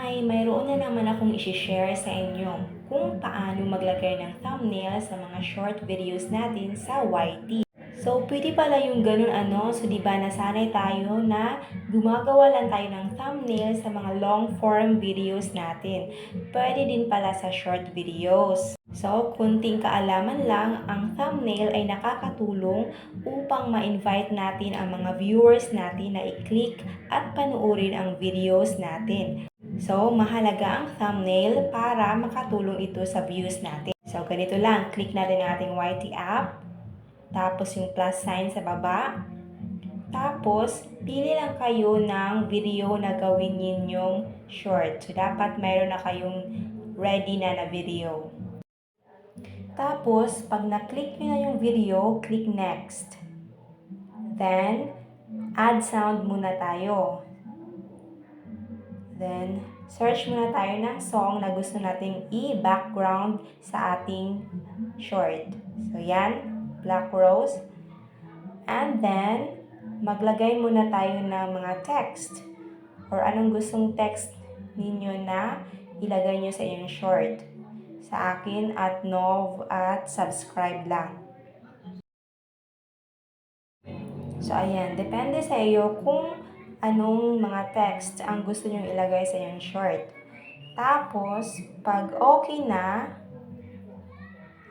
Hi! Mayroon na naman akong isi-share sa inyo kung paano maglagay ng thumbnail sa mga short videos natin sa YT. So, pwede pala yung ganun So, di ba nasanay tayo na gumagawa lang tayo ng thumbnail sa mga long form videos natin. Pwede din pala sa short videos. So, kunting kaalaman lang, ang thumbnail ay nakakatulong upang ma-invite natin ang mga viewers natin na i-click at panuorin ang videos natin. So, mahalaga ang thumbnail para makatulong ito sa views natin. So, ganito lang. Click natin ang ating YT app. Tapos yung plus sign sa baba. Tapos, pili lang kayo ng video na gawin ninyong short. So, dapat mayroon na kayong ready na video. Tapos, pag na-click nyo na yung video, click next. Then, add sound muna tayo. Then, search muna tayo ng song na gusto nating i-background sa ating short. So, yan. Black Rose. And then, maglagay muna tayo ng mga text or anong gustong text ninyo na ilagay nyo sa inyong short. Sa akin, @nov at subscribe lang. So, ayan. Depende sa iyo kung anong mga text ang gusto nyo ilagay sa inyong short. Tapos, pag okay na,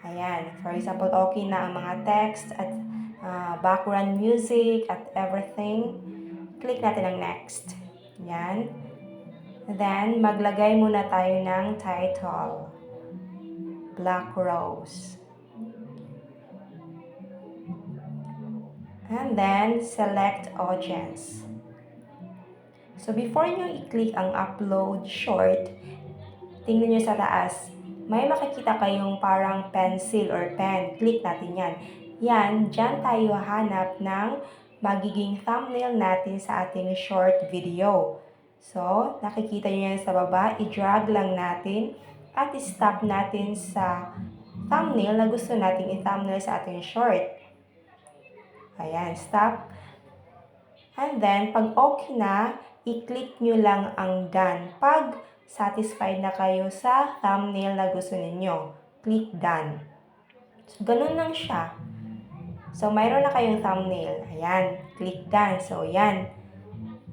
ayan, for example, okay na ang mga text at background music at everything, click natin ang next. Yan. Then, maglagay muna tayo ng title. Black Rose. And then, select audience. So, before nyo i-click ang upload short, tingnan nyo sa taas. May makikita kayong parang pencil or pen. Click natin yan. Yan, dyan tayo hanap ng magiging thumbnail natin sa ating short video. So, nakikita nyo yan sa baba. I-drag lang natin at i-stop natin sa thumbnail na gusto nating i-thumbnail sa ating short. Ayan, stop. And then, pag okay na, i-click nyo lang ang done. Pag satisfied na kayo sa thumbnail na gusto ninyo, click done. So, ganun lang siya. So, mayroon na kayong thumbnail. Ayan, click done. So, yan.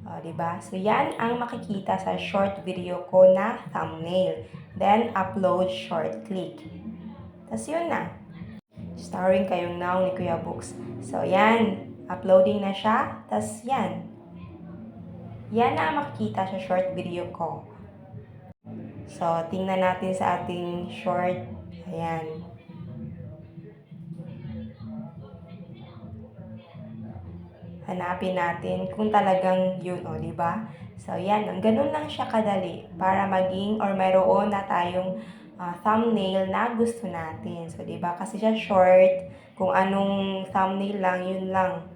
O, diba? So, yan ang makikita sa short video ko na thumbnail. Then, upload short. Click. Tapos, yun na. Starring kayong now ni Kuya Books. So, yan. Uploading na siya. Tapos, yan. Yan na ang makikita sa short video ko. So, tingnan natin sa ating short. Ayan. Hanapin natin kung talagang yun, diba? So, yan. Ganun lang siya kadali para maging or mayroon na tayong thumbnail na gusto natin. So, diba? Kasi siya short. Kung anong thumbnail lang, yun lang.